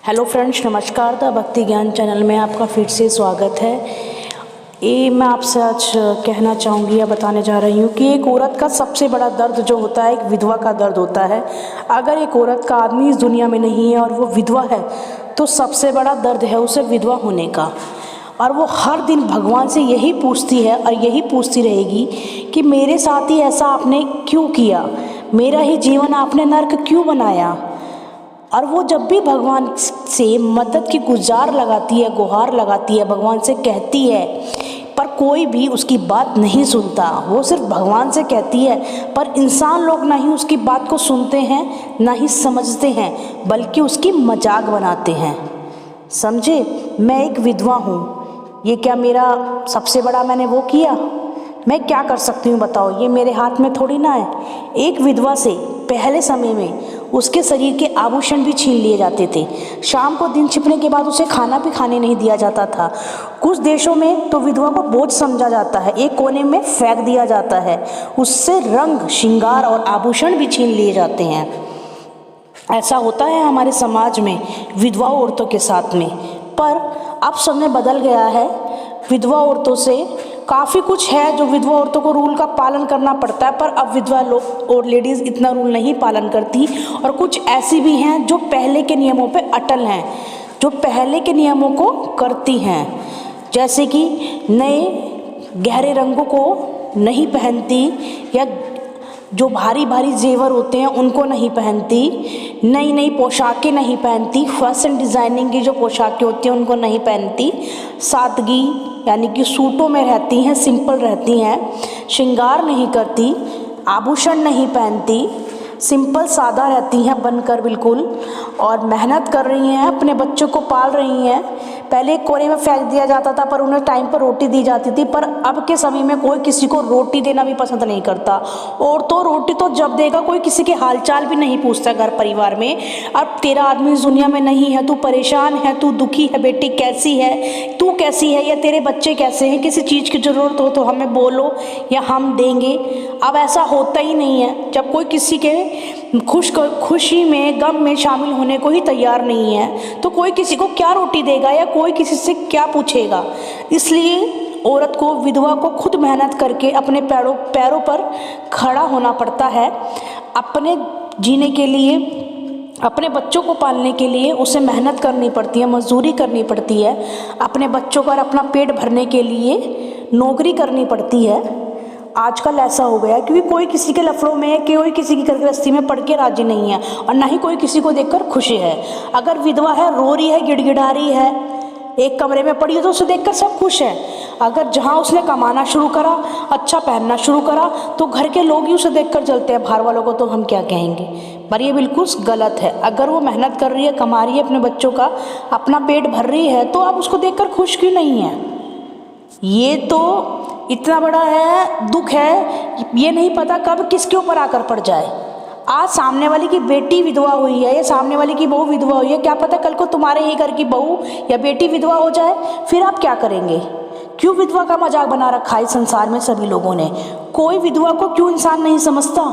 Hello friends, नमस्कार। The भक्ति ज्ञान चैनल में आपका फिर से स्वागत है। ये मैं आपसे आज कहना चाहूँगी या बताने जा रही हूँ कि एक औरत का सबसे बड़ा दर्द जो होता है, एक विधवा का दर्द होता है। अगर एक औरत का आदमी इस दुनिया में नहीं है और वो विधवा है तो सबसे बड़ा दर्द है उसे विधवा होने का। और वो हर दिन भगवान से यही पूछती है और यही पूछती रहेगी कि मेरे साथ ही ऐसा आपने क्यों किया, मेरा ही जीवन आपने नर्क क्यों बनाया। और वो जब भी भगवान से मदद की गुहार लगाती है, भगवान से कहती है, पर कोई भी उसकी बात नहीं सुनता। वो सिर्फ भगवान से कहती है, पर इंसान लोग ना ही उसकी बात को सुनते हैं, ना ही समझते हैं, बल्कि उसकी मजाक बनाते हैं। समझे, मैं एक विधवा हूँ, ये क्या मेरा सबसे बड़ा मैंने वो किया? मैं क्या कर सकती हूँ बताओ, ये मेरे हाथ में थोड़ी ना है। एक विधवा से पहले समय में उसके शरीर के आभूषण भी छीन लिए जाते थे। शाम को दिन छिपने के बाद उसे खाना भी खाने नहीं दिया जाता था। कुछ देशों में तो विधवा को बोझ समझा जाता है, एक कोने में फेंक दिया जाता है, उससे रंग श्रृंगार और आभूषण भी छीन लिए जाते हैं। ऐसा होता है हमारे समाज में विधवा औरतों के साथ में। पर अब समय बदल गया है, विधवा औरतों से काफ़ी कुछ है जो विधवा औरतों को रूल का पालन करना पड़ता है, पर अब विधवा लोग और लेडीज़ इतना रूल नहीं पालन करती। और कुछ ऐसी भी हैं जो पहले के नियमों पे अटल हैं, जो पहले के नियमों को करती हैं, जैसे कि नए गहरे रंगों को नहीं पहनती, या जो भारी भारी जेवर होते हैं उनको नहीं पहनती, नई नई पोशाकें नहीं पहनती, फैशन डिज़ाइनिंग की जो पोशाकें होती हैं उनको नहीं पहनती, सादगी यानी कि सूटों में रहती हैं, सिंपल रहती हैं, श्रृंगार नहीं करती, आभूषण नहीं पहनती, सिंपल सादा रहती हैं बनकर बिल्कुल, और मेहनत कर रही हैं, अपने बच्चों को पाल रही हैं। पहले कोने में फेंक दिया जाता था पर उन्हें टाइम पर रोटी दी जाती थी, पर अब के समय में कोई किसी को रोटी देना भी पसंद नहीं करता। और तो रोटी तो जब देगा, कोई किसी के हालचाल भी नहीं पूछता घर परिवार में। अब तेरा आदमी इस दुनिया में नहीं है, तू परेशान है, तू दुखी है, बेटी कैसी है, तू कैसी है, या तेरे बच्चे कैसे हैं, किसी चीज़ की ज़रूरत हो तो हमें बोलो या हम देंगे। अब ऐसा होता ही नहीं है। जब कोई किसी के खुशी में गम में शामिल होने को ही तैयार नहीं है तो कोई किसी को क्या रोटी देगा या कोई किसी से क्या पूछेगा। इसलिए औरत को, विधवा को खुद मेहनत करके अपने पैरों पर खड़ा होना पड़ता है। अपने जीने के लिए, अपने बच्चों को पालने के लिए उसे मेहनत करनी पड़ती है, मजदूरी करनी पड़ती है। अपने बच्चों का अपना पेट भरने के लिए नौकरी करनी पड़ती है। आजकल ऐसा हो गया क्योंकि कोई किसी के लफड़ों में, कोई किसी की गृहस्थी में पड़ के राजी नहीं है, और ना ही कोई किसी को देखकर खुशी है। अगर विधवा है, रो रही है, गिड़गिड़ा रही है, एक कमरे में पड़ी है, तो उसे देखकर सब खुश है। अगर जहाँ उसने कमाना शुरू करा, अच्छा पहनना शुरू करा, तो घर के लोग ही उसे देखकर चलते हैं। बाहर वालों को तो हम क्या कहेंगे, पर ये बिल्कुल गलत है। अगर वो मेहनत कर रही है, कमा रही है, अपने बच्चों का अपना पेट भर रही है, तो आप उसको देखकर खुश क्यों नहीं है? ये तो इतना बड़ा है, दुख है, ये नहीं पता कब किसके ऊपर आकर पड़ जाए। आज सामने वाली की बेटी विधवा हुई है, या सामने वाली की बहू विधवा हुई है, क्या पता कल को तुम्हारे ही घर की बहू या बेटी विधवा हो जाए, फिर आप क्या करेंगे? क्यों विधवा का मजाक बना रखा है संसार में सभी लोगों ने? कोई विधवा को क्यों इंसान नहीं समझता?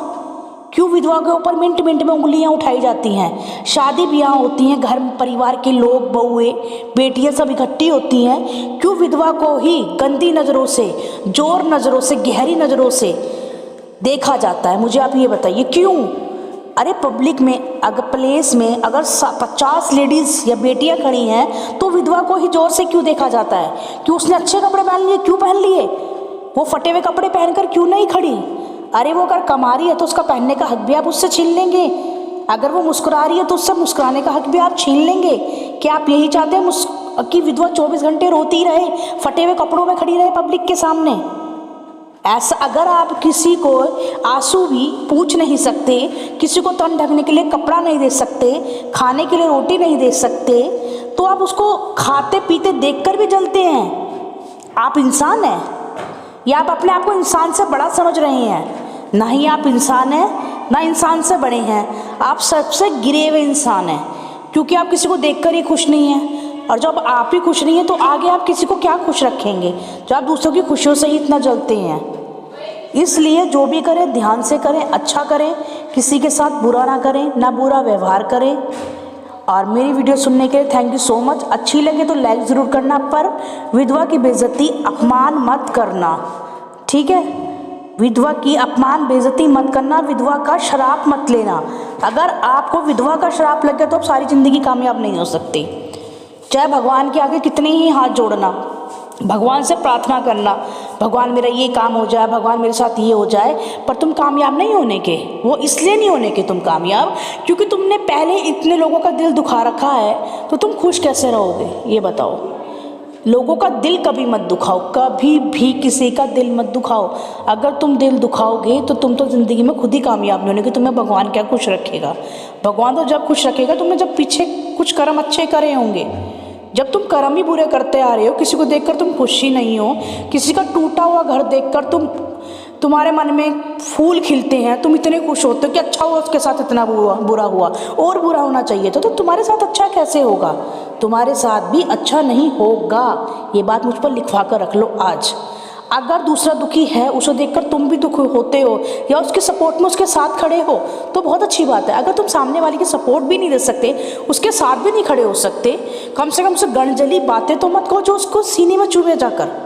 क्यों विधवा के ऊपर मिनट मिनट में उंगलियां उठाई जाती हैं? शादी ब्याह होती हैं, घर परिवार के लोग, बहुएं, बेटियां सब इकट्ठी होती हैं, क्यों विधवा को ही गंदी नज़रों से, जोर नज़रों से, गहरी नज़रों से देखा जाता है? मुझे आप ये बताइए क्यों? अरे पब्लिक में, अगर प्लेस में अगर 50 लेडीज़ या बेटियां खड़ी हैं तो विधवा को ही जोर से क्यों देखा जाता है? कि उसने अच्छे कपड़े पहन लिए, क्यों पहन लिए? वो फटे हुए कपड़े पहनकर क्यों नहीं खड़ी? अरे वो अगर कमा रही है तो उसका पहनने का हक भी आप उससे छीन लेंगे। अगर वो मुस्कुरा रही है तो उससे मुस्कुराने का हक भी आप छीन लेंगे। क्या आप यही चाहते हैं कि विधवा 24 घंटे रोती ही रहे, फटे हुए कपड़ों में खड़ी रहे पब्लिक के सामने? ऐसा अगर आप किसी को आंसू भी पूछ नहीं सकते, किसी को तन ढकने के लिए कपड़ा नहीं दे सकते, खाने के लिए रोटी नहीं दे सकते, तो आप उसको खाते पीते देखकर भी जलते हैं। आप इंसान हैं या आप अपने आप को इंसान से बड़ा समझ रहे हैं? ना ही आप इंसान हैं, ना इंसान से बड़े हैं, आप सबसे गिरे हुए इंसान हैं, क्योंकि आप किसी को देखकर ही खुश नहीं हैं। और जब आप ही खुश नहीं हैं तो आगे आप किसी को क्या खुश रखेंगे, जो आप दूसरों की खुशियों से ही इतना जलते हैं। इसलिए जो भी करें ध्यान से करें, अच्छा करें, किसी के साथ बुरा ना करें, ना बुरा व्यवहार करें, और मेरी वीडियो सुनने के लिए थैंक यू सो मच। अच्छी लगे तो लाइक ज़रूर करना, पर विधवा की बेइज्जती अपमान मत करना, ठीक है। विधवा की अपमान बेइज्जती मत करना, विधवा का श्राप मत लेना। अगर आपको विधवा का श्राप लग गया तो आप सारी ज़िंदगी कामयाब नहीं हो सकती। चाहे भगवान के आगे कितने ही हाथ जोड़ना, भगवान से प्रार्थना करना, भगवान मेरा ये काम हो जाए, भगवान मेरे साथ ये हो जाए, पर तुम कामयाब नहीं होने के। वो इसलिए नहीं होने के तुम कामयाब क्योंकि तुमने पहले इतने लोगों का दिल दुखा रखा है, तो तुम खुश कैसे रहोगे ये बताओ। लोगों का दिल कभी मत दुखाओ, कभी भी किसी का दिल मत दुखाओ। अगर तुम दिल दुखाओगे तो तुम तो ज़िंदगी में खुद ही कामयाब नहीं होने, कि तुम्हें भगवान क्या खुश रखेगा। भगवान तो जब खुश रखेगा तुमने जब पीछे कुछ कर्म अच्छे करे होंगे। जब तुम कर्म ही बुरे करते आ रहे हो, किसी को देखकर तुम खुश ही नहीं हो, किसी का टूटा हुआ घर देखकर तुम्हारे मन में फूल खिलते हैं, तुम इतने खुश होते हो कि अच्छा हुआ उसके साथ इतना बुरा हुआ, और बुरा होना चाहिए तो तुम्हारे साथ अच्छा कैसे होगा। तुम्हारे साथ भी अच्छा नहीं होगा, ये बात मुझ पर लिखवा कर रख लो आज। अगर दूसरा दुखी है, उसे देखकर तुम भी दुखी होते हो या उसके सपोर्ट में उसके साथ खड़े हो तो बहुत अच्छी बात है। अगर तुम सामने वाले की सपोर्ट भी नहीं दे सकते, उसके साथ भी नहीं खड़े हो सकते, कम से कम उसे गंजली बातें तो मत कहो जो उसको सीने में चुभे जाकर।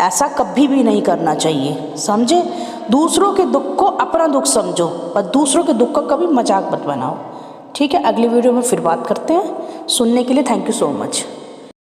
ऐसा कभी भी नहीं करना चाहिए, समझे। दूसरों के दुख को अपना दुख समझो, पर दूसरों के दुख को कभी मजाक मत बनाओ, ठीक है। अगली वीडियो में फिर बात करते हैं। सुनने के लिए थैंक यू सो मच।